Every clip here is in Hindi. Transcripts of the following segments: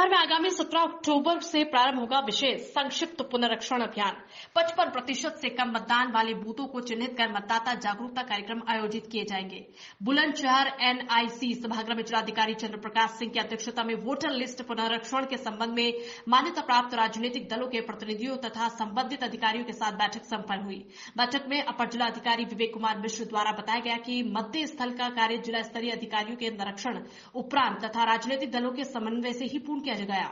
बिहार में आगामी 17 अक्टूबर से प्रारंभ होगा विशेष संक्षिप्त पुनरीक्षण अभियान। 55% से कम मतदान वाले बूथों को चिन्हित कर मतदाता जागरूकता कार्यक्रम आयोजित किए जाएंगे। बुलंदशहर एनआईसी सभागृह में जिलाधिकारी चंद्र प्रकाश सिंह की अध्यक्षता में वोटर लिस्ट पुनरीक्षण के संबंध में मान्यता प्राप्त राजनीतिक दलों के प्रतिनिधियों तथा संबंधित अधिकारियों के साथ बैठक संपन्न हुई। बैठक में अपर जिलाधिकारी विवेक कुमार मिश्र द्वारा बताया गया कि मतदेय स्थल का कार्य जिला स्तरीय अधिकारियों के निरीक्षण उपरांत तथा राजनीतिक दलों के समन्वय से ही पूर्ण किया गया।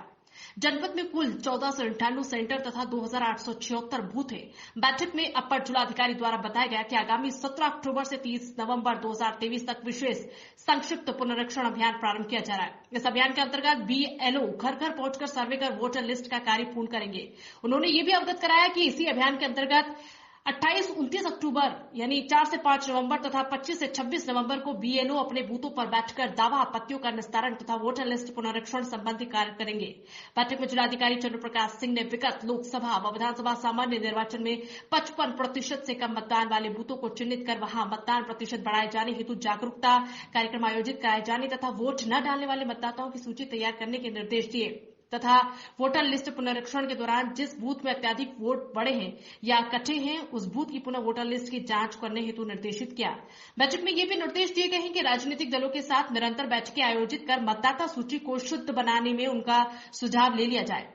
जनपद में कुल 1498 सेंटर तथा 2876 बूथ हैं। बैठक में अपर जिलाधिकारी द्वारा बताया गया कि आगामी 17 अक्टूबर से 30 नवंबर 2023 तक विशेष संक्षिप्त पुनरीक्षण अभियान प्रारंभ किया जा रहा है। इस अभियान के अंतर्गत बीएलओ घर घर पहुंचकर सर्वे कर वोटर लिस्ट का कार्य पूर्ण करेंगे। उन्होंने ये भी अवगत कराया कि इसी अभियान के अंतर्गत 28-29 अक्टूबर यानी 4 से 5 नवंबर तथा 25 से 26 नवंबर को बीएलओ अपने बूथों पर बैठकर दावा आपत्तियों का निस्तारण तथा वोटर लिस्ट पुनरीक्षण संबंधी कार्य करेंगे। बैठक में जिलाधिकारी चंद्र प्रकाश सिंह ने विगत लोकसभा व विधानसभा सामान्य निर्वाचन में 55% से कम मतदान वाले बूथों को चिन्हित कर वहां मतदान प्रतिशत बढ़ाए जाने हेतु जागरूकता कार्यक्रम आयोजित कराए जाने तथा वोट न डालने वाले मतदाताओं की सूची तैयार करने के निर्देश दिए तथा वोटर लिस्ट पुनरीक्षण के दौरान जिस बूथ में अत्यधिक वोट बढ़े हैं या कटे हैं उस बूथ की पुनः वोटर लिस्ट की जांच करने हेतु निर्देशित किया। बैठक में ये भी निर्देश दिए गए हैं कि राजनीतिक दलों के साथ निरंतर बैठकें आयोजित कर मतदाता सूची को शुद्ध बनाने में उनका सुझाव ले लिया जाए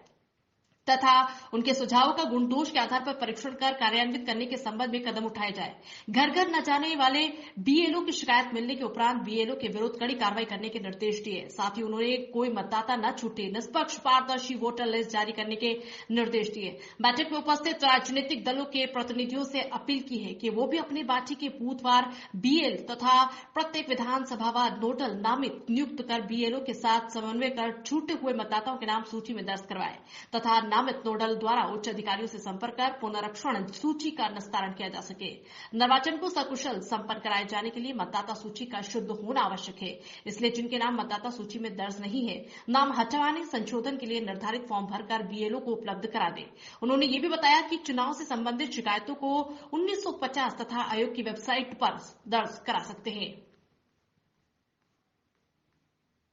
तथा उनके सुझावों का गुण दोष के आधार पर परीक्षण कर कार्यान्वित करने के संबंध में कदम उठाए जाए। घर घर न जाने वाले बीएलओ की शिकायत मिलने के उपरांत बीएलओ के विरुद्ध कड़ी कार्रवाई करने के निर्देश दिए। साथ ही उन्होंने कोई मतदाता न छूटे निष्पक्ष पारदर्शी वोटर लिस्ट जारी करने के निर्देश दिए। बैठक में उपस्थित राजनीतिक दलों के प्रतिनिधियों से अपील की है कि वो भी अपने पार्टी के बूथवार बीएल तथा प्रत्येक विधानसभावार नोडल नामित नियुक्त कर बीएलओ के साथ समन्वय कर छूटे हुए मतदाताओं के नाम सूची में दर्ज करवाए तथा नामित नोडल द्वारा उच्च अधिकारियों से संपर्क कर पुनरीक्षण सूची का निस्तारण किया जा सके। निर्वाचन को सकुशल संपन्न कराए जाने के लिए मतदाता सूची का शुद्ध होना आवश्यक है। इसलिए जिनके नाम मतदाता सूची में दर्ज नहीं है, नाम हटवाने संशोधन के लिए निर्धारित फॉर्म भरकर बीएलओ को उपलब्ध करा दें। उन्होंने ये भी बताया कि चुनाव से संबंधित शिकायतों को 1950 तथा आयोग की वेबसाइट पर दर्ज करा सकते हैं।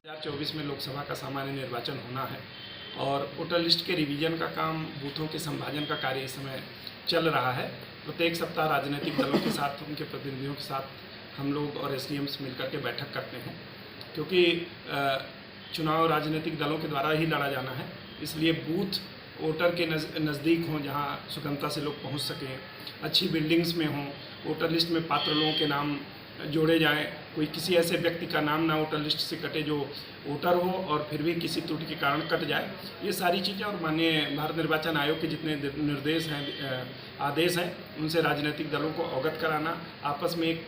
2024 में लोकसभा का सामान्य निर्वाचन होना है और वोटर लिस्ट के रिवीजन का काम, बूथों के संभाजन का कार्य इस समय चल रहा है। प्रत्येक सप्ताह राजनीतिक दलों के साथ, उनके प्रतिनिधियों के साथ हम लोग और एसडीएम्स मिलकर के बैठक करते हैं, क्योंकि चुनाव राजनीतिक दलों के द्वारा ही लड़ा जाना है। इसलिए बूथ वोटर के नज़दीक हों, जहां सुगमता से लोग पहुंच सकें, अच्छी बिल्डिंग्स में हों, वोटर लिस्ट में पात्र लोगों के नाम जोड़े जाएं, कोई किसी ऐसे व्यक्ति का नाम ना वोटर लिस्ट से कटे जो वोटर हो और फिर भी किसी त्रुटि के कारण कट जाए। ये सारी चीज़ें और माननीय भारत निर्वाचन आयोग के जितने निर्देश हैं, आदेश हैं, उनसे राजनीतिक दलों को अवगत कराना, आपस में एक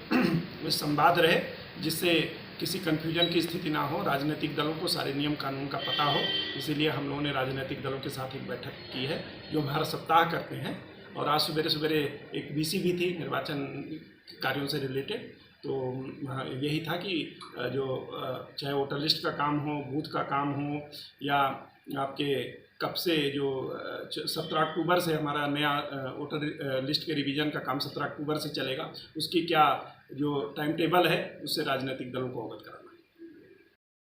संवाद रहे जिससे किसी कन्फ्यूजन की स्थिति ना हो, राजनीतिक दलों को सारे नियम कानून का पता हो। इसीलिए हम लोगों ने राजनीतिक दलों के साथ एक बैठक की है जो हम हर सप्ताह करते हैं। और आज सवेरे एक बीसी भी थी निर्वाचन कार्यों से रिलेटेड। तो यही था कि जो चाहे वोटर लिस्ट का काम हो, बूथ का काम हो, या आपके कब से जो 17 अक्टूबर से हमारा नया वोटर लिस्ट के रिवीजन का काम 17 अक्टूबर से चलेगा, उसकी क्या जो टाइम टेबल है उससे राजनीतिक दलों को अवगत कराना।